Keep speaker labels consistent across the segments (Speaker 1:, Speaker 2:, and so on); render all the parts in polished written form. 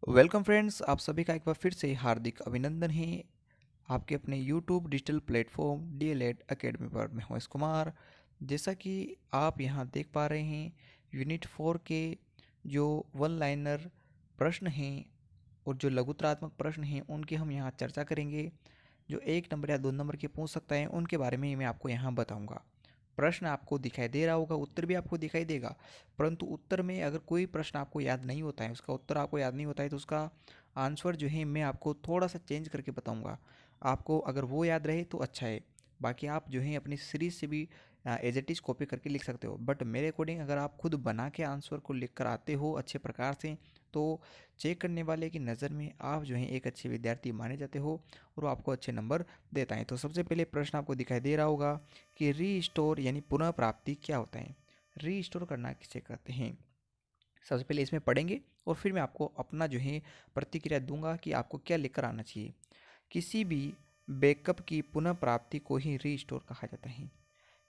Speaker 1: Welcome friends, आप सभी का एक बार फिर से हार्दिक अभिनंदन है आपके अपने YouTube digital platform DElEd academy पर। मैं हूं एस कुमार। जैसा कि आप यहां देख पा रहे हैं, यूनिट 4 के जो वन लाइनर प्रश्न हैं और जो लघुतरात्मक प्रश्न हैं उनकी हम यहां चर्चा करेंगे। जो 1 नंबर या 2 नंबर के पूछ सकता है उनके बारे में ही मैं आपको यहाँ बताऊँगा। प्रश्न आपको दिखाई दे रहा होगा, उत्तर भी आपको दिखाई देगा, परंतु उत्तर में अगर कोई प्रश्न आपको याद नहीं होता है, उसका उत्तर आपको याद नहीं होता है, तो उसका आंसर जो है मैं आपको थोड़ा सा चेंज करके बताऊँगा। आपको अगर वो याद रहे तो अच्छा है, बाकी आप जो है अपनी सीरीज से भी एज इट इज़ कॉपी करके लिख सकते हो। बट मेरे अकॉर्डिंग अगर आप खुद बना के आंसर को लिख कर आते हो अच्छे प्रकार से, तो चेक करने वाले की नज़र में आप जो है एक अच्छे विद्यार्थी माने जाते हो और वो आपको अच्छे नंबर देता है। तो सबसे पहले प्रश्न आपको दिखाई दे रहा होगा कि रीस्टोर यानी पुनः प्राप्ति क्या होता है। रीस्टोर करना किसे कहते हैं, सबसे पहले इसमें पढ़ेंगे और फिर मैं आपको अपना जो है प्रतिक्रिया दूंगा कि आपको क्या लेकर आना चाहिए। किसी भी बैकअप की पुनः प्राप्ति को ही रीस्टोर कहा जाता है।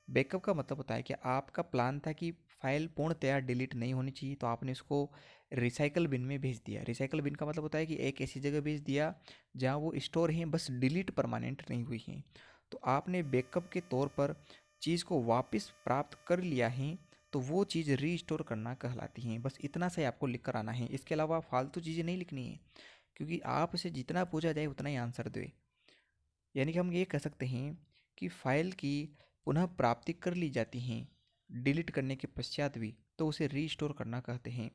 Speaker 1: बैकअप का मतलब होता है कि आपका प्लान था कि फाइल पूर्णतया डिलीट नहीं होनी चाहिए, तो आपने इसको रिसाइकल बिन में भेज दिया। रिसाइकल बिन का मतलब होता है कि एक ऐसी जगह भेज दिया जहाँ वो स्टोर हैं, बस डिलीट परमानेंट नहीं हुई हैं। तो आपने बैकअप के तौर पर चीज़ को वापस प्राप्त कर लिया है, तो वो चीज़ रीस्टोर करना कहलाती है। बस इतना से आपको लिख कर आना है, इसके अलावा फालतू चीज़ें नहीं लिखनी है, क्योंकि आपसे जितना पूछा जाए उतना ही आंसर दे। यानी कि हम ये कह सकते हैं कि फाइल की पुनः प्राप्ति कर ली जाती हैं डिलीट करने के पश्चात भी, तो उसे रीस्टोर करना कहते हैं।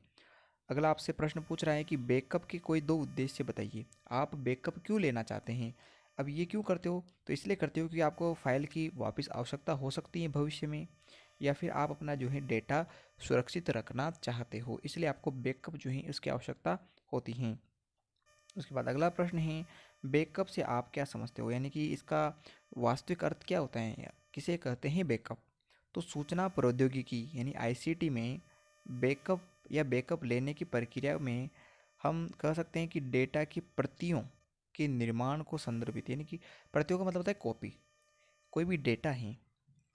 Speaker 1: अगला आपसे प्रश्न पूछ रहा है कि बैकअप के कोई दो उद्देश्य बताइए। आप बैकअप क्यों लेना चाहते हैं। अब ये क्यों करते हो, तो इसलिए करते हो कि आपको फाइल की वापस आवश्यकता हो सकती है भविष्य में, या फिर आप अपना जो है डेटा सुरक्षित रखना चाहते हो, इसलिए आपको बैकअप जो है उसकी आवश्यकता होती है। उसके बाद अगला प्रश्न है, बैकअप से आप क्या समझते हो, यानी कि इसका वास्तविक अर्थ क्या होता है, किसे कहते हैं बैकअप। तो सूचना प्रौद्योगिकी यानी आईसीटी में बैकअप या बैकअप लेने की प्रक्रिया में हम कह सकते हैं कि डेटा की प्रतियों के निर्माण को संदर्भित, यानी कि प्रतियों का मतलब होता है कॉपी। कोई भी डेटा है,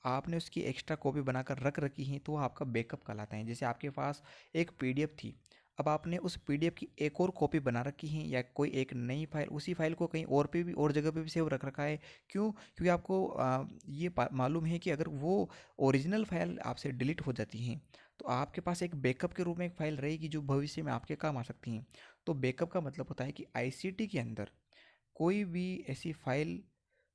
Speaker 1: आपने उसकी एक्स्ट्रा कॉपी बनाकर रख रखी है, तो वो आपका बैकअप कहलाता है। जैसे आपके पास एक पीडीएफ थी, अब आपने उस पीडीएफ की एक और कॉपी बना रखी है, या कोई एक नई फाइल उसी फाइल को कहीं और पे भी और जगह पे भी सेव रख रखा है। क्यों, क्योंकि आपको ये मालूम है कि अगर वो ओरिजिनल फाइल आपसे डिलीट हो जाती है, तो आपके पास एक बैकअप के रूप में एक फाइल रहेगी जो भविष्य में आपके काम आ सकती हैं। तो बैकअप का मतलब होता है कि आईसीटी के अंदर कोई भी ऐसी फाइल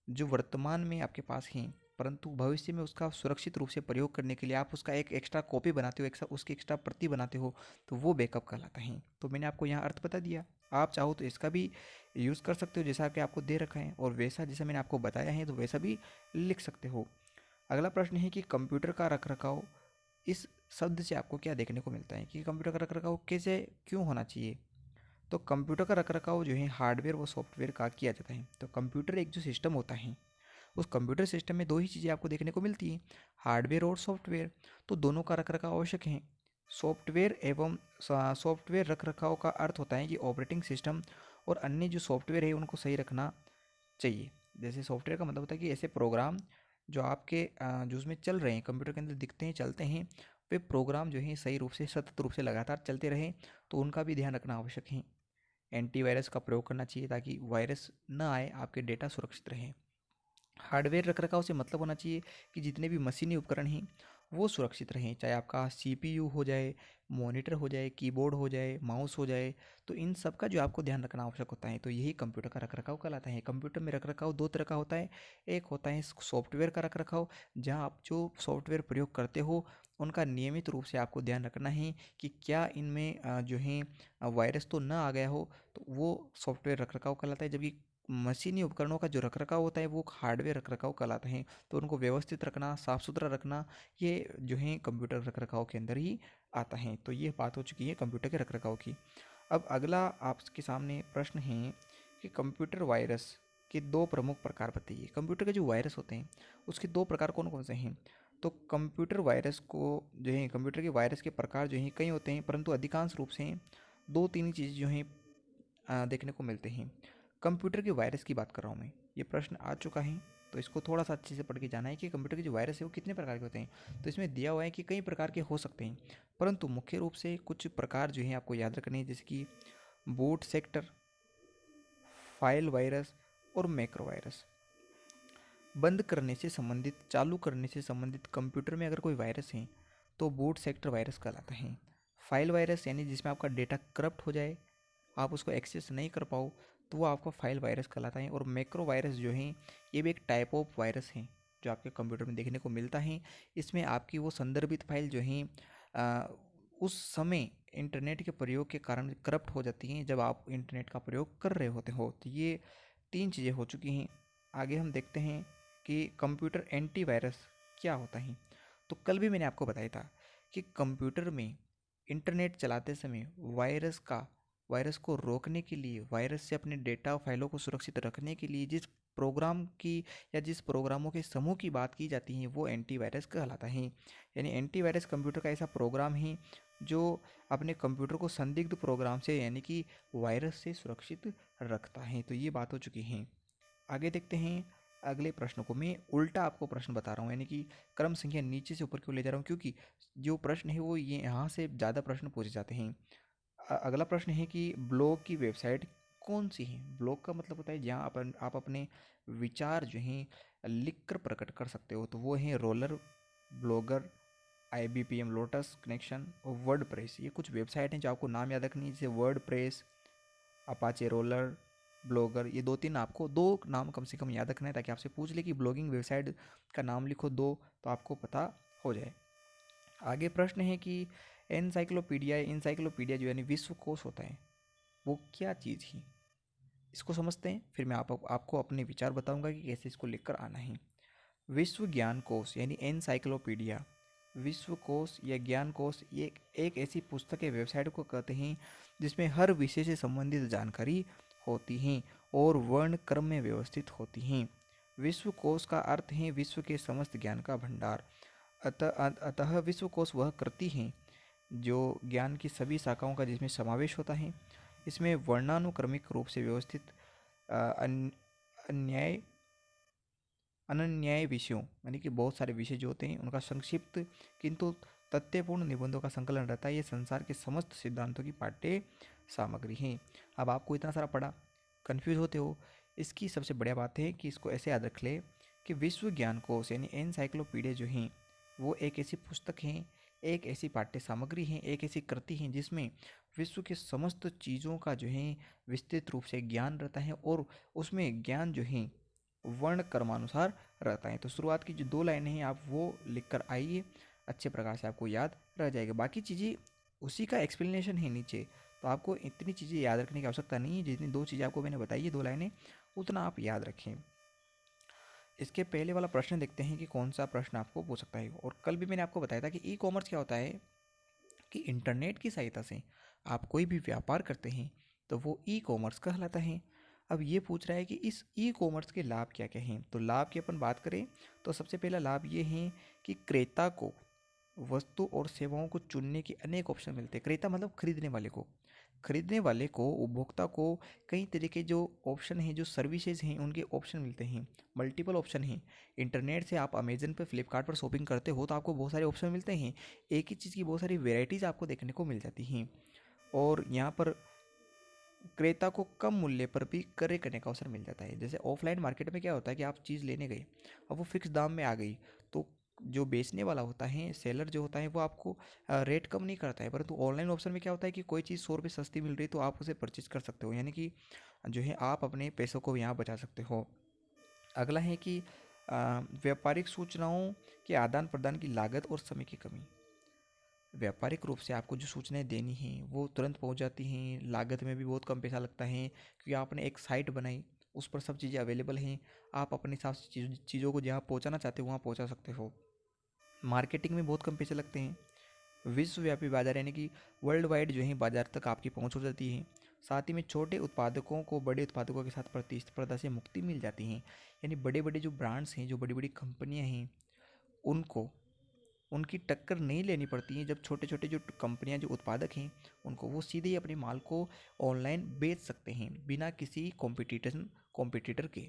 Speaker 1: जो वर्तमान में आपके पास हैं, परंतु भविष्य में उसका सुरक्षित रूप से प्रयोग करने के लिए आप उसका एक एक्स्ट्रा कॉपी बनाते हो, उसकी एक्स्ट्रा प्रति बनाते हो, तो वो बैकअप कहलाता है। तो मैंने आपको यहाँ अर्थ बता दिया। आप चाहो तो इसका भी यूज़ कर सकते हो जैसा कि आपको दे रखा है, और वैसा जैसा मैंने आपको बताया है तो वैसा भी लिख सकते हो। अगला प्रश्न है कि कंप्यूटर का रखरखाव, इस शब्द से आपको क्या देखने को मिलता है कि कंप्यूटर का रखरखाव कैसे क्यों होना चाहिए। तो कंप्यूटर का रखरखाव जो है हार्डवेयर व सॉफ्टवेयर का किया जाता है। तो कंप्यूटर एक जो सिस्टम होता है, उस कंप्यूटर सिस्टम में दो ही चीज़ें आपको देखने को मिलती हैं, हार्डवेयर और सॉफ्टवेयर। तो दोनों का रखरखाव आवश्यक है। सॉफ्टवेयर एवं सॉफ्टवेयर रखरखाव का अर्थ होता है कि ऑपरेटिंग सिस्टम और अन्य जो सॉफ्टवेयर है उनको सही रखना चाहिए। जैसे सॉफ्टवेयर का मतलब होता है कि ऐसे प्रोग्राम जो आपके जो उसमें चल रहे हैं, कंप्यूटर के अंदर दिखते हैं, चलते हैं, वे प्रोग्राम जो है सही रूप से सतत रूप से लगातार चलते रहें, तो उनका भी ध्यान रखना आवश्यक है। एंटीवायरस का प्रयोग करना चाहिए ताकि वायरस न आए, आपके डेटा सुरक्षित रहे। हार्डवेयर रखरखाव से मतलब होना चाहिए कि जितने भी मशीनी उपकरण हैं वो सुरक्षित रहें, चाहे आपका सीपीयू हो जाए, मॉनिटर हो जाए, कीबोर्ड हो जाए, माउस हो जाए, तो इन सब का जो आपको ध्यान रखना आवश्यक होता है। तो यही कंप्यूटर का रखरखाव कहलाता है। कंप्यूटर में रखरखाव दो तरह का होता है। एक होता है सॉफ्टवेयर का रखरखाव, जहाँ आप जो सॉफ्टवेयर प्रयोग करते हो उनका नियमित रूप से आपको ध्यान रखना है कि क्या इनमें जो है वायरस तो ना आ गया हो, तो वो सॉफ्टवेयर रखरखाव कहलाता है। जबकि मशीनी उपकरणों का जो रखरखाव होता है वो हार्डवेयर रखरखाव कहलाते हैं। तो उनको व्यवस्थित रखना, साफ सुथरा रखना, ये जो है कंप्यूटर रखरखाव के अंदर ही आता है। तो ये बात हो चुकी है कंप्यूटर के रखरखाव की। अब अगला आपके सामने प्रश्न है कि कंप्यूटर वायरस के दो प्रमुख प्रकार बताइए। कंप्यूटर के जो वायरस होते हैं उसके दो प्रकार कौन कौन से हैं। तो कंप्यूटर वायरस को जो है, कंप्यूटर के वायरस के प्रकार जो हैं कई होते हैं, परंतु अधिकांश रूप से दो तीन ही चीज़ जो हैं देखने को मिलते हैं। कंप्यूटर के वायरस की बात कर रहा हूँ मैं, ये प्रश्न आ चुका है, तो इसको थोड़ा सा अच्छे से पढ़ के जाना है कि कंप्यूटर के जो वायरस है वो कितने प्रकार के होते हैं। तो इसमें दिया हुआ है कि कई प्रकार के हो सकते हैं, परंतु मुख्य रूप से कुछ प्रकार जो हैं आपको याद रखने हैं, जैसे कि बूट सेक्टर, फाइल वायरस और मैक्रो वायरस। बंद करने से संबंधित, चालू करने से संबंधित कंप्यूटर में अगर कोई वायरस है तो बूट सेक्टर वायरस कहलाता है। फाइल वायरस यानी जिसमें आपका डेटा करप्ट हो जाए, आप उसको एक्सेस नहीं कर पाओ, तो वो आपका फाइल वायरस कहलाता है। और मैक्रो वायरस जो है ये भी एक टाइप ऑफ वायरस है जो आपके कंप्यूटर में देखने को मिलता है। इसमें आपकी वो संदर्भित फाइल जो है उस समय इंटरनेट के प्रयोग के कारण करप्ट हो जाती हैं जब आप इंटरनेट का प्रयोग कर रहे होते हो। तो ये 3 चीज़ें हो चुकी हैं। आगे हम देखते हैं कि कंप्यूटर एंटीवायरस क्या होता है। तो कल भी मैंने आपको बताया था कि कंप्यूटर में इंटरनेट चलाते समय वायरस को रोकने के लिए, वायरस से अपने डेटा फाइलों को सुरक्षित रखने के लिए जिस प्रोग्राम की या जिस प्रोग्रामों के समूह की बात की जाती है वो एंटीवायरस कहलाता है। यानी एंटीवायरस कंप्यूटर का ऐसा प्रोग्राम है जो अपने कंप्यूटर को संदिग्ध प्रोग्राम से यानी कि वायरस से सुरक्षित रखता है। तो ये बात हो चुकी है। आगे देखते हैं अगले प्रश्न को। मैं उल्टा आपको प्रश्न बता रहा हूँ, यानी कि क्रम संख्या नीचे से ऊपर क्यों ले जा रहा हूँ, क्योंकि जो प्रश्न है वो ये यहाँ से ज़्यादा प्रश्न पूछे जाते हैं। अगला प्रश्न है कि ब्लॉग की वेबसाइट कौन सी है। ब्लॉग का मतलब होता है जहाँ आप अपने विचार जो हैं लिख कर प्रकट कर सकते हो। तो वो है roller, blogger, IBPM, lotus, connection और वर्ड प्रेस। ये कुछ वेबसाइट हैं जो आपको नाम याद रखनी है, जैसे word press, Apache roller, blogger. ये 2-3 आपको 2 नाम कम से कम याद रखना है, ताकि आपसे पूछ ले कि ब्लॉगिंग वेबसाइट का नाम लिखो 2, तो आपको पता हो जाए। आगे प्रश्न है कि इंसाइक्लोपीडिया जो यानी विश्वकोश होता है वो क्या चीज़ है। इसको समझते हैं, फिर मैं आपको अपने विचार बताऊंगा कि कैसे इसको लेकर आना है। विश्व ज्ञान कोश यानी एनसाइक्लोपीडिया, विश्वकोश या ज्ञान कोश, ये एक ऐसी पुस्तक या वेबसाइट को कहते हैं जिसमें हर विषय से संबंधित जानकारी होती हैं और वर्ण क्रम में व्यवस्थित होती हैं। विश्वकोश का अर्थ है विश्व के समस्त ज्ञान का भंडार। अतः विश्वकोश वह कृति है जो ज्ञान की सभी शाखाओं का जिसमें समावेश होता है। इसमें वर्णानुक्रमिक रूप से व्यवस्थित अन्याय अनन्याय विषयों यानी कि बहुत सारे विषय जो होते हैं उनका संक्षिप्त किंतु तथ्यपूर्ण निबंधों का संकलन रहता है। ये संसार के समस्त सिद्धांतों की पाठ्य सामग्री है। अब आपको इतना सारा पढ़ा, कंफ्यूज होते हो, इसकी सबसे बढ़िया बात है कि इसको ऐसे याद रख ले कि विश्व ज्ञान कोश यानी एनसाइक्लोपीडिया जो है वो एक ऐसी पुस्तक है, एक ऐसी पाठ्य सामग्री है, एक ऐसी कृति है जिसमें विश्व के समस्त चीज़ों का जो है विस्तृत रूप से ज्ञान रहता है और उसमें ज्ञान जो है वर्ण क्रमानुसार रहता है। तो शुरुआत की जो 2 लाइनें हैं आप वो लिख कर आइए, अच्छे प्रकार से आपको याद रह जाएगा। बाकी चीज़ें उसी का एक्सप्लेनेशन है नीचे, तो आपको इतनी चीज़ें याद रखने की आवश्यकता नहीं है। जितनी 2 चीज़ें आपको मैंने बताई है, 2 लाइनें, उतना आप याद रखें। इसके पहले वाला प्रश्न देखते हैं कि कौन सा प्रश्न आपको पूछ सकता है। और कल भी मैंने आपको बताया था कि ई-कॉमर्स क्या होता है, कि इंटरनेट की सहायता से आप कोई भी व्यापार करते हैं तो वो ई-कॉमर्स कहलाता है। अब ये पूछ रहा है कि इस ई-कॉमर्स के लाभ क्या क्या हैं। तो लाभ की अपन बात करें तो सबसे पहला लाभ ये है कि क्रेता को वस्तु और सेवाओं को चुनने के अनेक ऑप्शन मिलते हैं। क्रेता मतलब खरीदने वाले को, उपभोक्ता को कई तरह के जो ऑप्शन हैं, जो सर्विसेज हैं, उनके ऑप्शन मिलते हैं, मल्टीपल ऑप्शन हैं। इंटरनेट से आप अमेजन पर, फ्लिपकार्ट पर शॉपिंग करते हो तो आपको बहुत सारे ऑप्शन मिलते हैं। एक ही चीज़ की बहुत सारी वेराइटीज़ आपको देखने को मिल जाती हैं। और यहाँ पर क्रेता को कम मूल्य पर भी क्रय करने का अवसर मिल जाता है। जैसे ऑफलाइन मार्केट में क्या होता है कि आप चीज़ लेने गए, अब वो फिक्स दाम में आ गई, तो जो बेचने वाला होता है, सेलर जो होता है, वो आपको रेट कम नहीं करता है। परंतु ऑनलाइन ऑप्शन में क्या होता है कि कोई चीज़ 100 रुपये सस्ती मिल रही है तो आप उसे परचेज कर सकते हो, यानी कि जो है आप अपने पैसों को यहाँ बचा सकते हो। अगला है कि व्यापारिक सूचनाओं के आदान प्रदान की लागत और समय की कमी। व्यापारिक रूप से आपको जो सूचनाएं देनी हैं वो तुरंत पहुंच जाती हैं, लागत में भी बहुत कम पैसा लगता है, क्योंकि आपने एक साइट बनाई, उस पर सब चीज़ें अवेलेबल हैं, आप अपने हिसाब से चीज़ों को जहाँ पहुंचाना चाहते हो वहाँ पहुंचा सकते हो। मार्केटिंग में बहुत कम पैसे लगते हैं। विश्वव्यापी बाजार यानी कि वर्ल्ड वाइड जो है बाजार तक आपकी पहुंच हो जाती है। साथ ही में छोटे उत्पादकों को बड़े उत्पादकों के साथ प्रतिस्पर्धा से मुक्ति मिल जाती है। यानी बड़े बड़े जो ब्रांड्स हैं, जो बड़ी बड़ी कंपनियां हैं, उनको उनकी टक्कर नहीं लेनी पड़ती है। जब छोटे छोटे जो कंपनियां, जो उत्पादक हैं, उनको वो सीधे ही अपने माल को ऑनलाइन बेच सकते हैं बिना किसी कॉम्पिटिटर के।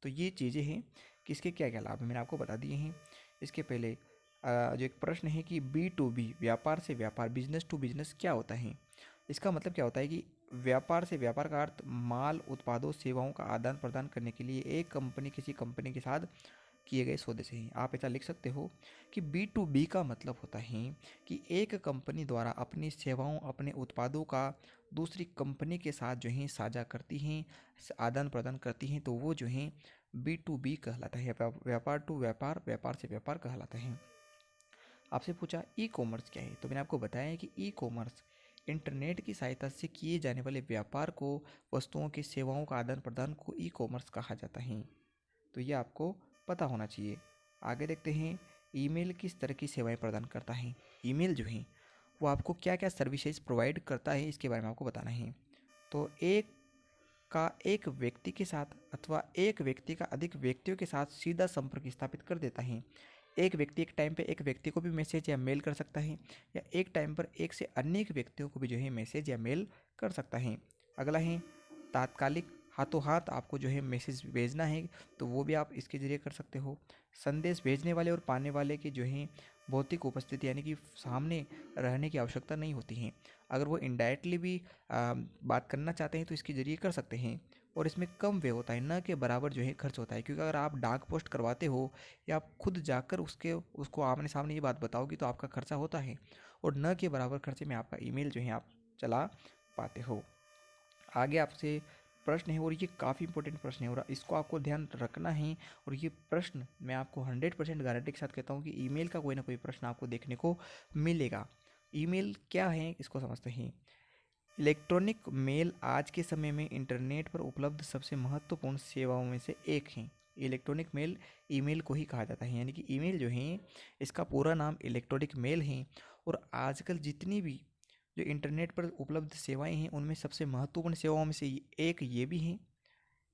Speaker 1: तो ये चीज़ें हैं कि इसके क्या क्या लाभ हैं, मैंने आपको बता दिए हैं। इसके पहले जो एक प्रश्न है कि B2B, व्यापार से व्यापार, बिजनेस टू बिजनेस क्या होता है। इसका मतलब क्या होता है कि व्यापार से व्यापार का अर्थ माल, उत्पादों, सेवाओं का आदान प्रदान करने के लिए एक कंपनी किसी कंपनी के साथ किए गए सौदे से ही। आप ऐसा लिख सकते हो कि B2B का मतलब होता है कि एक कंपनी द्वारा अपनी सेवाओं, अपने उत्पादों का दूसरी कंपनी के साथ जो है साझा करती हैं, आदान प्रदान करती हैं, तो वो जो है B2B कहलाता है। व्यापार टू व्यापार, व्यापार से व्यापार कहलाता है। आपसे पूछा ई कॉमर्स क्या है, तो मैंने आपको बताया है कि ई कॉमर्स इंटरनेट की सहायता से किए जाने वाले व्यापार को, वस्तुओं की सेवाओं का आदान प्रदान को ई कॉमर्स कहा जाता है। तो ये आपको पता होना चाहिए। आगे देखते हैं, ईमेल किस तरह की सेवाएं प्रदान करता है। ईमेल जो है वो आपको क्या क्या सर्विसेज प्रोवाइड करता है, इसके बारे में आपको बताना है। तो एक व्यक्ति के साथ अथवा एक व्यक्ति का अधिक व्यक्तियों के साथ सीधा संपर्क स्थापित कर देता है। एक व्यक्ति एक टाइम पे एक व्यक्ति को भी मैसेज या मेल कर सकता है, या एक टाइम पर एक से अनेक व्यक्तियों को भी जो है मैसेज या मेल कर सकता है। अगला है तात्कालिक, हाथों हाथ आपको जो है मैसेज भेजना है तो वो भी आप इसके ज़रिए कर सकते हो। संदेश भेजने वाले और पाने वाले की जो है भौतिक उपस्थिति यानी कि सामने रहने की आवश्यकता नहीं होती है। अगर वो इनडायरेक्टली भी बात करना चाहते हैं तो इसके ज़रिए कर सकते हैं। और इसमें कम व्यय होता है, न के बराबर जो है खर्च होता है, क्योंकि अगर आप डाक पोस्ट करवाते हो या आप खुद जाकर उसको आमने सामने ये बात बताओगे तो आपका खर्चा होता है, और न के बराबर खर्चे में आपका ईमेल जो है आप चला पाते हो। आगे आपसे प्रश्न है, और ये काफ़ी इंपॉर्टेंट प्रश्न है और इसको आपको ध्यान रखना है। और ये प्रश्न मैं आपको 100% गारंटी के साथ कहता हूँ कि ईमेल का कोई ना कोई प्रश्न आपको देखने को मिलेगा। ईमेल क्या है इसको समझते हैं। इलेक्ट्रॉनिक मेल आज के समय में इंटरनेट पर उपलब्ध सबसे महत्वपूर्ण सेवाओं में से एक है। इलेक्ट्रॉनिक मेल ईमेल को ही कहा जाता है, यानी कि ईमेल जो है इसका पूरा नाम इलेक्ट्रॉनिक मेल है। और आजकल जितनी भी जो इंटरनेट पर उपलब्ध सेवाएं हैं उनमें सबसे महत्वपूर्ण सेवाओं में से एक ये भी है।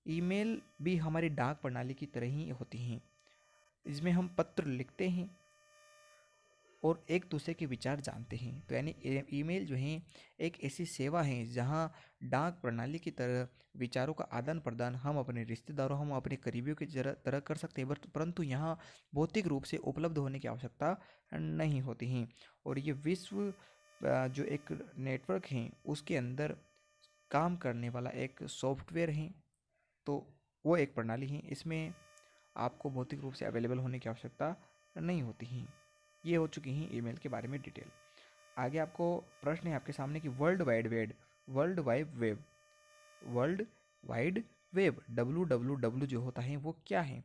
Speaker 1: ईमेल भी हमारी डाक प्रणाली की तरह ही होती हैं। इसमें हम पत्र लिखते हैं और एक दूसरे के विचार जानते हैं। तो यानी ईमेल जो है एक ऐसी सेवा है जहां डाक प्रणाली की तरह विचारों का आदान प्रदान हम अपने रिश्तेदारों, हम अपने करीबियों की तरह कर सकते हैं, परंतु यहाँ भौतिक रूप से उपलब्ध होने की आवश्यकता नहीं होती है। और ये विश्व जो एक नेटवर्क है उसके अंदर काम करने वाला एक सॉफ्टवेयर है। तो वो एक प्रणाली है, इसमें आपको भौतिक रूप से अवेलेबल होने की आवश्यकता नहीं होती है। ये हो चुकी हैं ईमेल के बारे में डिटेल। आगे आपको प्रश्न है आपके सामने कि वर्ल्ड वाइड वेब WWW जो होता है वो क्या है,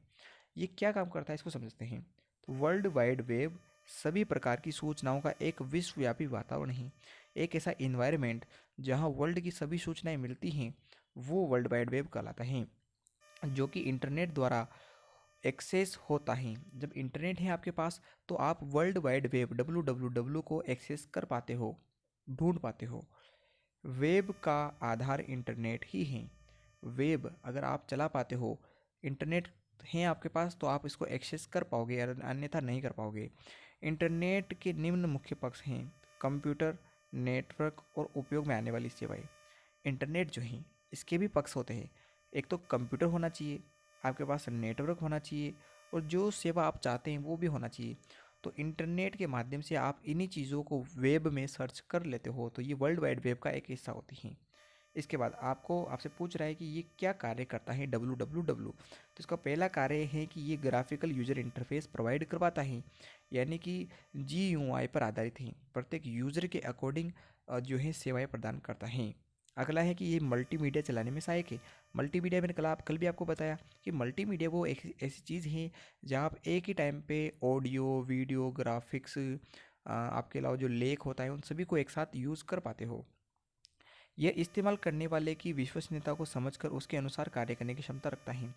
Speaker 1: ये क्या काम करता है, इसको समझते हैं। तो वर्ल्ड वाइड वेब सभी प्रकार की सूचनाओं का एक विश्वव्यापी वातावरण है। एक ऐसा इन्वायरमेंट जहां वर्ल्ड की सभी सूचनाएं मिलती हैं वो वर्ल्ड वाइड वेब कहलाता है, जो कि इंटरनेट द्वारा एक्सेस होता है। जब इंटरनेट है आपके पास तो आप वर्ल्ड वाइड वेब WWW को एक्सेस कर पाते हो, ढूंढ पाते हो। वेब का आधार इंटरनेट ही है। वेब अगर आप चला पाते हो, इंटरनेट है आपके पास तो आप इसको एक्सेस कर पाओगे, अन्यथा नहीं कर पाओगे। इंटरनेट के निम्न मुख्य पक्ष हैं: कंप्यूटर, नेटवर्क और उपयोग में आने वाली सेवाएं। इंटरनेट जो है इसके भी पक्ष होते हैं। एक तो कंप्यूटर होना चाहिए, आपके पास नेटवर्क होना चाहिए, और जो सेवा आप चाहते हैं वो भी होना चाहिए। तो इंटरनेट के माध्यम से आप इन्हीं चीज़ों को वेब में सर्च कर लेते हो, तो ये वर्ल्ड वाइड वेब का एक हिस्सा होती हैं। इसके बाद आपसे पूछ रहा है कि ये क्या कार्य करता है WWW। तो इसका पहला कार्य है कि ये ग्राफिकल यूजर इंटरफेस प्रोवाइड करवाता है, यानी कि GUI पर आधारित है, प्रत्येक यूजर के अकॉर्डिंग जो है सेवाएं प्रदान करता है। अगला है कि ये मल्टीमीडिया चलाने में सहायक है। मल्टीमीडिया मैंने कल भी आपको बताया कि मल्टीमीडिया वो एक ऐसी चीज़ है जहाँ आप एक ही टाइम पे ऑडियो, वीडियो, ग्राफिक्स, आपके अलावा जो लेख होता है उन सभी को एक साथ यूज़ कर पाते हो। यह इस्तेमाल करने वाले की विश्वसनीयता को समझकर उसके अनुसार कार्य करने की क्षमता रखता है।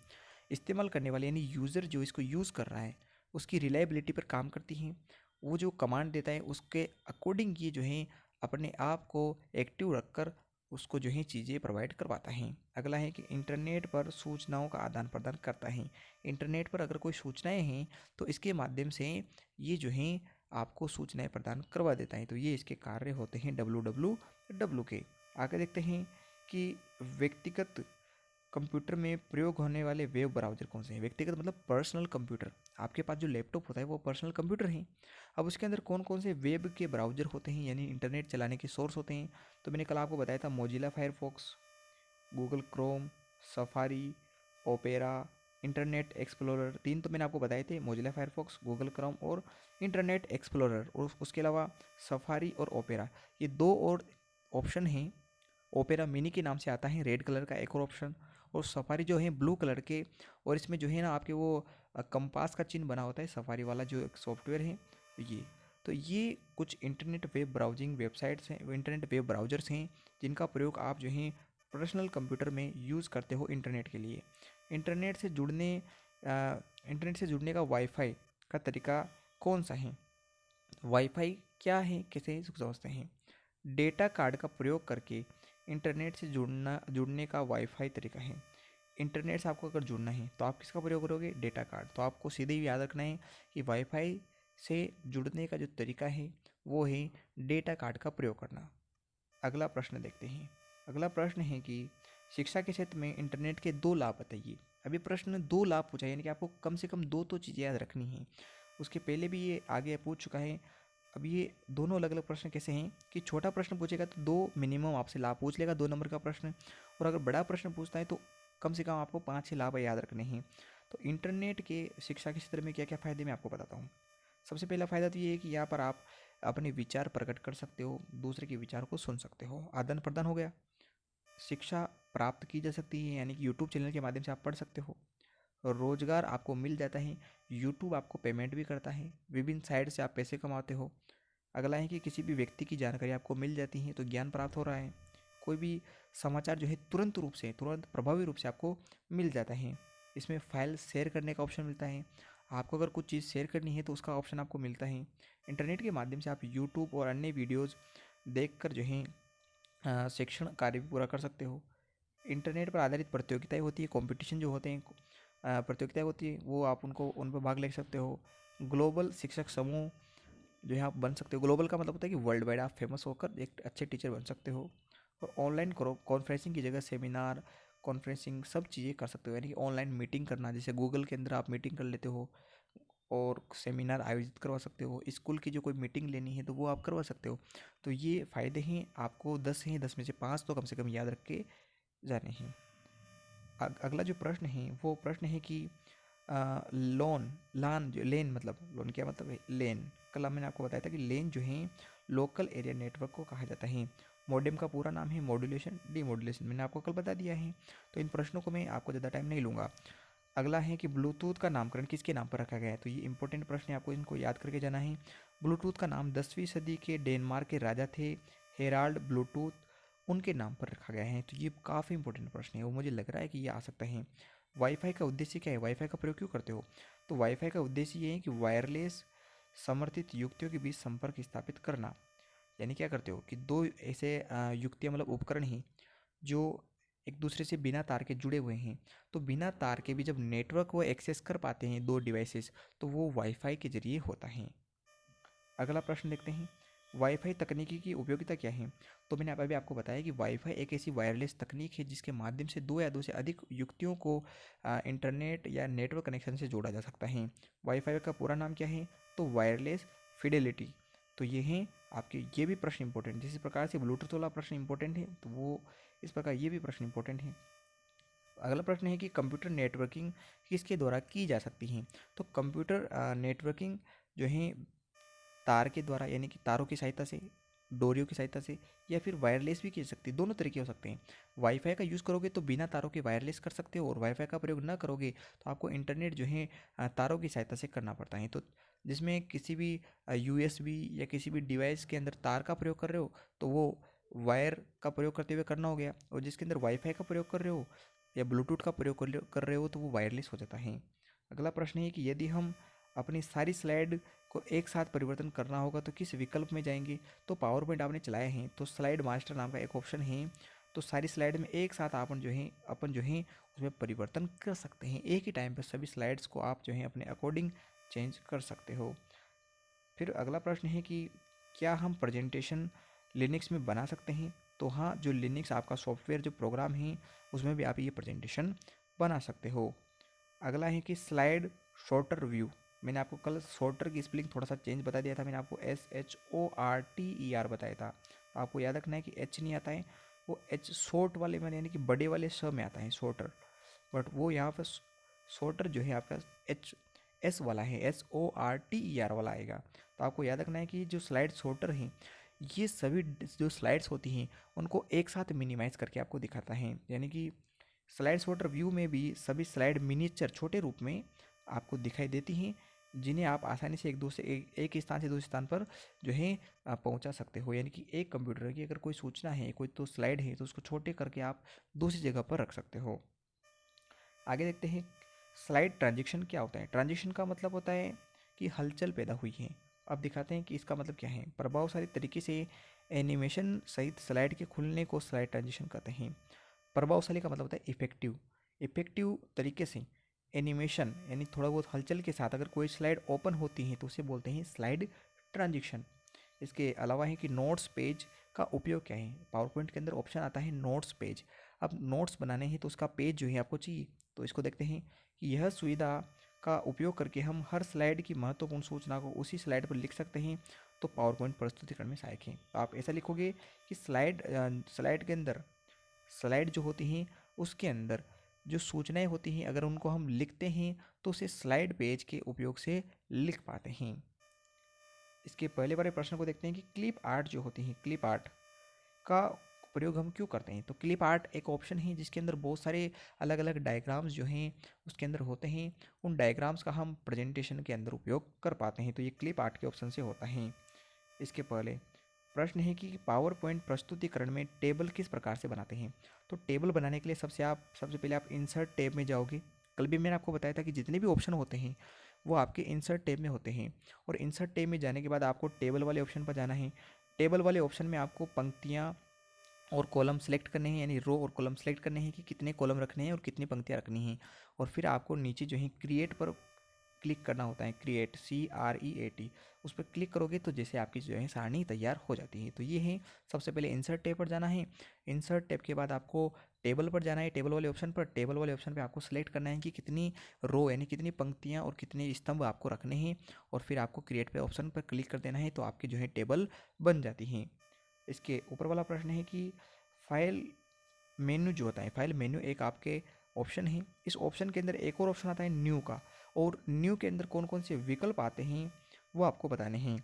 Speaker 1: इस्तेमाल करने वाले यानी यूज़र जो इसको यूज़ कर रहा है उसकी रिलायबिलिटी पर काम करती है। वो जो कमांड देता है उसके अकॉर्डिंग ये जो है अपने आप को एक्टिव रखकर उसको जो है चीज़ें प्रोवाइड करवाता है। अगला है कि इंटरनेट पर सूचनाओं का आदान प्रदान करता है। इंटरनेट पर अगर कोई सूचनाएं हैं तो इसके माध्यम से ये जो है आपको सूचनाएं प्रदान करवा देता है। तो ये इसके कार्य होते हैं WWW के। आगे देखते हैं कि व्यक्तिगत कंप्यूटर में प्रयोग होने वाले वेब ब्राउज़र कौन से हैं? व्यक्तिगत मतलब पर्सनल कंप्यूटर, आपके पास जो लैपटॉप होता है वो पर्सनल कंप्यूटर है। अब उसके अंदर कौन कौन से वेब के ब्राउज़र होते हैं, यानी इंटरनेट चलाने के सोर्स होते हैं। तो मैंने कल आपको बताया था Mozilla Firefox, Google Chrome, safari, opera, internet explorer. 3 तो मैंने आपको बताए थे, मोजिला फायरफॉक्स, गूगल क्रोम और इंटरनेट एक्सप्लोरर। और उसके अलावा सफारी और ओपेरा, ये 2 और ऑप्शन हैं। ओपेरा मिनी के नाम से आता है, रेड कलर का एक और ऑप्शन, और सफारी जो है ब्लू कलर के, और इसमें जो है ना आपके वो कंपास का चिन्ह बना होता है, सफारी वाला जो एक सॉफ्टवेयर है ये। तो ये कुछ इंटरनेट वेब ब्राउजिंग वेबसाइट्स हैं, इंटरनेट वेब ब्राउज़र्स हैं जिनका प्रयोग आप जो है पर्सनल कंप्यूटर में यूज़ करते हो इंटरनेट के लिए। इंटरनेट से जुड़ने इंटरनेट से जुड़ने का वाईफाई का तरीका कौन सा है? वाईफाई क्या है, कैसे समझते हैं? डेटा कार्ड का प्रयोग करके इंटरनेट से जुड़ने का वाईफाई तरीका है। इंटरनेट से आपको अगर जुड़ना है तो आप किसका प्रयोग करोगे? Data card. तो आपको सीधे ही याद रखना है कि वाईफाई से जुड़ने का जो तरीका है वो है डेटा कार्ड का प्रयोग करना। अगला प्रश्न देखते हैं। अगला प्रश्न है कि शिक्षा के क्षेत्र में इंटरनेट के 2 लाभ बताइए। अभी प्रश्न 2 लाभ पूछा है, यानी कि आपको कम से कम 2 तो चीज़ें याद रखनी हैं। उसके पहले भी ये आगे पूछ चुका है। अब ये दोनों अलग अलग प्रश्न कैसे हैं कि छोटा प्रश्न पूछेगा तो 2 मिनिमम आपसे लाभ पूछ लेगा, 2 नंबर का प्रश्न। और अगर बड़ा प्रश्न पूछता है तो कम से कम आपको 5-6 लाभ याद रखने हैं। तो इंटरनेट के शिक्षा के क्षेत्र में क्या क्या फ़ायदे मैं आपको बताता हूँ। सबसे पहला फ़ायदा तो ये है कि यहाँ पर आप अपने विचार प्रकट कर सकते हो, दूसरे के विचार को सुन सकते हो, आदान प्रदान हो गया। शिक्षा प्राप्त की जा सकती है, यानी कि यूट्यूब चैनल के माध्यम से आप पढ़ सकते हो। रोजगार आपको मिल जाता है, यूट्यूब आपको पेमेंट भी करता है, विभिन्न साइट से आप पैसे कमाते हो। अगला है कि किसी भी व्यक्ति की जानकारी आपको मिल जाती है तो ज्ञान प्राप्त हो रहा है। कोई भी समाचार जो है तुरंत प्रभावी रूप से आपको मिल जाता है। इसमें फाइल शेयर करने का ऑप्शन मिलता है, आपको अगर कुछ चीज़ शेयर करनी है तो उसका ऑप्शन आपको मिलता है। इंटरनेट के माध्यम से आप यूट्यूब और अन्य वीडियोज़ देखकर जो है शिक्षण कार्य भी पूरा कर सकते हो। इंटरनेट पर आधारित प्रतियोगिताएं होती है, कंपटीशन जो होते हैं, प्रतियोगिताएं होती है, वो आप उन पर भाग ले सकते हो। ग्लोबल शिक्षक समूह जो है आप बन सकते हो। ग्लोबल का मतलब होता है कि वर्ल्ड वाइड आप फेमस होकर एक अच्छे टीचर बन सकते हो। और ऑनलाइन कॉन्फ्रेंसिंग की जगह सेमिनार, कॉन्फ्रेंसिंग सब चीज़ें कर सकते हो, यानी कि ऑनलाइन मीटिंग करना, जैसे गूगल के अंदर आप मीटिंग कर लेते हो और सेमिनार आयोजित करवा सकते हो। स्कूल की जो कोई मीटिंग लेनी है तो वो आप करवा सकते हो। तो ये फ़ायदे हैं, आपको 10 हैं, 10 में से 5 तो कम से कम याद रख के जाने हैं। अगला जो प्रश्न है वो प्रश्न है कि लेन मतलब लोन क्या मतलब है? लेन। कल मैंने आपको बताया था कि लेन जो है लोकल एरिया नेटवर्क को कहा जाता है। मॉडेम का पूरा नाम है मॉड्यूलेशन डीमॉड्यूलेशन, मैंने आपको कल बता दिया है। तो इन प्रश्नों को मैं आपको ज़्यादा टाइम नहीं लूँगा। अगला है कि ब्लूटूथ का नामकरण किसके नाम पर रखा गया है? तो ये इंपॉर्टेंट प्रश्न है, आपको इनको याद करके जाना है। ब्लूटूथ का नाम 10वीं सदी के डेनमार्क के राजा थे हेराल्ड ब्लूटूथ, उनके नाम पर रखा गया है। तो ये काफ़ी इंपॉर्टेंट प्रश्न है, वो मुझे लग रहा है कि ये आ सकता है। वाईफाई का उद्देश्य क्या है? वाईफाई का प्रयोग क्यों करते हो? तो वाईफाई का उद्देश्य ये है कि वायरलेस समर्थित युक्तियों के बीच संपर्क स्थापित करना। यानी क्या करते हो कि 2 ऐसे युक्तियाँ मतलब उपकरण हैं जो एक दूसरे से बिना तार के जुड़े हुए हैं। तो बिना तार के भी जब नेटवर्क वो एक्सेस कर पाते हैं 2 डिवाइसेस, तो वो वाईफाई के ज़रिए होता है। अगला प्रश्न देखते हैं, वाईफाई तकनीकी की उपयोगिता क्या है? तो मैंने अभी आपको बताया कि वाईफाई एक ऐसी वायरलेस तकनीक है जिसके माध्यम से 2 या 2 से अधिक युक्तियों को इंटरनेट या नेटवर्क कनेक्शन से जोड़ा जा सकता है। वाईफाई का पूरा नाम क्या है? तो वायरलेस फिडेलिटी। तो ये हैं आपके, ये भी प्रश्न इंपॉर्टेंट, जिस प्रकार से ब्लूटूथ वाला प्रश्न इंपॉर्टेंट है तो वो इस प्रकार ये भी प्रश्न इंपॉर्टेंट है। अगला प्रश्न है कि कंप्यूटर नेटवर्किंग किसके द्वारा की जा सकती है? तो कंप्यूटर नेटवर्किंग जो है तार के द्वारा, यानी कि तारों की सहायता से, डोरियों की सहायता से, या फिर वायरलेस भी की जा सकती है। दोनों तरीके हो सकते हैं। वाईफाई का यूज़ करोगे तो बिना तारों के वायरलेस कर सकते हो, और वाईफाई का प्रयोग ना करोगे तो आपको इंटरनेट जो है तारों की सहायता से करना पड़ता है। तो जिसमें किसी भी यूएसबी या किसी भी डिवाइस के अंदर तार का प्रयोग कर रहे हो तो वो वायर का प्रयोग करते हुए करना हो गया, और जिसके अंदर वाईफाई का प्रयोग कर रहे हो या ब्लूटूथ का प्रयोग कर रहे हो तो वो वायरलेस हो जाता है। अगला प्रश्न है कि यदि हम अपनी सारी स्लाइड को एक साथ परिवर्तन करना होगा तो किस विकल्प में जाएंगे? तो पावर पॉइंट आपने चलाया है तो स्लाइड मास्टर नाम का एक ऑप्शन है, तो सारी स्लाइड में एक साथ अपन जो है उसमें परिवर्तन कर सकते हैं। एक ही टाइम पर सभी स्लाइड्स को आप जो है अपने अकॉर्डिंग चेंज कर सकते हो। फिर अगला प्रश्न है कि क्या हम प्रेजेंटेशन लिनक्स में बना सकते हैं? तो हाँ, जो लिनक्स आपका सॉफ्टवेयर जो प्रोग्राम है उसमें भी आप ये प्रेजेंटेशन बना सकते हो। अगला है कि स्लाइड शॉर्टर व्यू। मैंने आपको कल शॉर्टर की स्पेलिंग थोड़ा सा चेंज बता दिया था, मैंने आपको SHORTER बताया था। तो आपको याद रखना है कि एच नहीं आता है, वो एच शॉर्ट वाले में यानी कि बड़े वाले स में आता है शॉर्टर, बट वो यहाँ पर शॉर्टर जो है आपका एस वाला है, SORTER वाला आएगा। तो आपको याद रखना है कि जो स्लाइड शॉर्टर हैं ये सभी जो स्लाइड्स होती हैं उनको एक साथ मिनिमाइज करके आपको दिखाता है, यानी कि स्लाइड शॉर्टर व्यू में भी सभी स्लाइड मिनिएचर छोटे रूप में आपको दिखाई देती हैं, जिन्हें आप आसानी से एक स्थान से दूसरे स्थान पर जो है पहुंचा सकते हो। यानी कि एक कंप्यूटर की अगर कोई सूचना है, कोई तो स्लाइड है, तो उसको छोटे करके आप दूसरी जगह पर रख सकते हो। आगे देखते हैं स्लाइड ट्रांजिशन क्या होता है। ट्रांजिशन का मतलब होता है कि हलचल पैदा हुई है। अब दिखाते हैं कि इसका मतलब क्या है। प्रभावशाली तरीके से एनिमेशन सहित स्लाइड के खुलने को स्लाइड ट्रांजिशन कहते हैं। प्रभावशाली का मतलब होता है इफेक्टिव। इफेक्टिव तरीके से एनिमेशन यानी थोड़ा बहुत हलचल के साथ अगर कोई स्लाइड ओपन होती है तो उसे बोलते हैं स्लाइड ट्रांजिशन। इसके अलावा है कि नोट्स पेज का उपयोग क्या है। पावर पॉइंट के अंदर ऑप्शन आता है नोट्स पेज। अब नोट्स बनाने हैं तो उसका पेज जो है आपको चाहिए, तो इसको देखते हैं कि यह सुविधा का उपयोग करके हम हर स्लाइड की महत्वपूर्ण सूचना को उसी स्लाइड पर लिख सकते हैं, तो पावर पॉइंट प्रस्तुतिकरण में सहायक है। तो आप ऐसा लिखोगे कि स्लाइड के अंदर स्लाइड जो होती हैं उसके अंदर जो सूचनाएं होती हैं अगर उनको हम लिखते हैं तो उसे स्लाइड पेज के उपयोग से लिख पाते हैं। इसके पहले वाले प्रश्न को देखते हैं कि क्लिप आर्ट जो होती है, क्लिप आर्ट का प्रयोग हम क्यों करते हैं। तो क्लिप आर्ट एक ऑप्शन है जिसके अंदर बहुत सारे अलग अलग डायग्राम्स जो हैं उसके अंदर होते हैं, उन डायग्राम्स का हम प्रेजेंटेशन के अंदर उपयोग कर पाते हैं, तो ये क्लिप आर्ट के ऑप्शन से होता है। इसके पहले प्रश्न है कि पावर पॉइंट प्रस्तुतिकरण में टेबल किस प्रकार से बनाते हैं। तो टेबल बनाने के लिए सबसे पहले आप इंसर्ट टैब में जाओगे। कल भी मैंने आपको बताया था कि जितने भी ऑप्शन होते हैं वो आपके इंसर्ट टैब में होते हैं, और इंसर्ट टैब में जाने के बाद आपको टेबल वाले ऑप्शन पर जाना है। टेबल वाले ऑप्शन में आपको पंक्तियाँ और कॉलम सेलेक्ट करने हैं, यानी रो और कॉलम सेलेक्ट करने हैं कि कितने कॉलम रखने हैं और कितनी पंक्तियाँ रखनी हैं, और फिर आपको नीचे जो है क्रिएट पर क्लिक करना होता है। क्रिएट CREAT उस पर क्लिक करोगे तो जैसे आपकी जो है सारणी तैयार हो जाती है। तो ये है, सबसे पहले इंसर्ट टैब पर जाना है। इंसर्ट टैब के बाद आपको टेबल पर जाना है। टेबल वाले ऑप्शन पर, टेबल वाले ऑप्शन पे आपको सेलेक्ट करना है कि कितनी रो यानी कितनी पंक्तियाँ और कितने स्तंभ आपको रखने हैं, और फिर आपको क्रिएट पे ऑप्शन पर क्लिक कर देना है, तो आपकी जो है टेबल बन जाती हैं। इसके ऊपर वाला प्रश्न है कि फाइल मेन्यू जो होता है, फाइल मेन्यू एक आपके ऑप्शन है। इस ऑप्शन के अंदर एक और ऑप्शन आता है न्यू का, और न्यू के अंदर कौन कौन से विकल्प आते हैं वो आपको बताने हैं।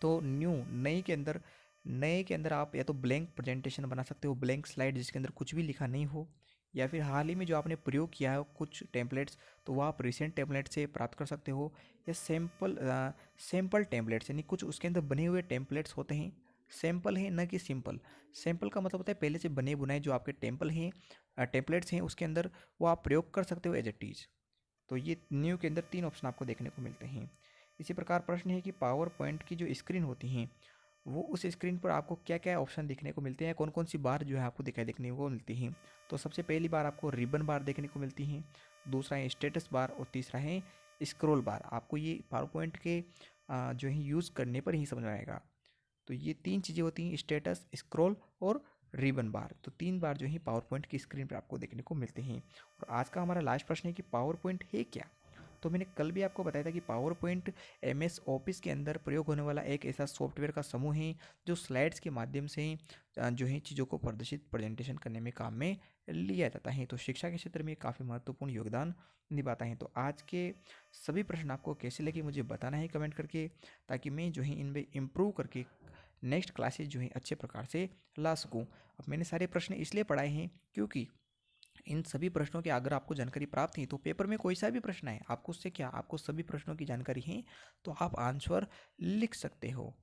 Speaker 1: तो नए के अंदर आप या तो ब्लैंक प्रेजेंटेशन बना सकते हो, ब्लैंक स्लाइड जिसके अंदर कुछ भी लिखा नहीं हो, या फिर हाल ही में जो आपने प्रयोग किया है कुछ टेम्पलेट्स, तो वह आप रिसेंट टेम्पलेट से प्राप्त कर सकते हो, या सैम्पल टेम्पलेट्स यानी कुछ उसके अंदर बने हुए टेम्पलेट्स होते हैं। सैम्पल है न कि सिंपल। सैम्पल का मतलब होता है पहले से बने बुनाए जो आपके टेम्पलेट्स हैं उसके अंदर वो आप प्रयोग कर सकते हो एज इट इज़। तो ये न्यू के अंदर 3 ऑप्शन आपको देखने को मिलते हैं। इसी प्रकार प्रश्न है कि पावर पॉइंट की जो स्क्रीन होती हैं वो उस स्क्रीन पर आपको क्या क्या ऑप्शन देखने को मिलते हैं, कौन कौन सी बार जो है आपको देखने को मिलती हैं। तो सबसे पहली बार आपको रिबन बार देखने को मिलती हैं, दूसरा है स्टेटस बार, और तीसरा है स्क्रॉल बार। आपको ये पावर पॉइंट के जो है यूज़ करने पर ही समझ में आएगा। तो ये 3 चीज़ें होती हैं, स्टेटस, स्क्रॉल और रिबन बार। तो 3 बार जो है पावर पॉइंट की स्क्रीन पर आपको देखने को मिलते हैं। और आज का हमारा लास्ट प्रश्न है कि पावर पॉइंट है क्या। तो मैंने कल भी आपको बताया था कि पावर पॉइंट MS ऑफिस के अंदर प्रयोग होने वाला एक ऐसा सॉफ्टवेयर का समूह है जो स्लाइड्स के माध्यम से जो है चीज़ों को प्रदर्शित प्रेजेंटेशन करने में काम में लिया जाता है। तो शिक्षा के क्षेत्र में काफ़ी महत्वपूर्ण योगदान निभाता है। तो आज के सभी प्रश्न आपको कैसे लगे मुझे बताना है कमेंट करके, ताकि मैं जो है इनमें इम्प्रूव करके नेक्स्ट क्लासेज जो है अच्छे प्रकार से ला सकूं। अब मैंने सारे प्रश्न इसलिए पढ़ाए हैं क्योंकि इन सभी प्रश्नों की अगर आपको जानकारी प्राप्त है तो पेपर में कोई सा भी प्रश्न है आपको उससे क्या, आपको सभी प्रश्नों की जानकारी है तो आप आंसर लिख सकते हो।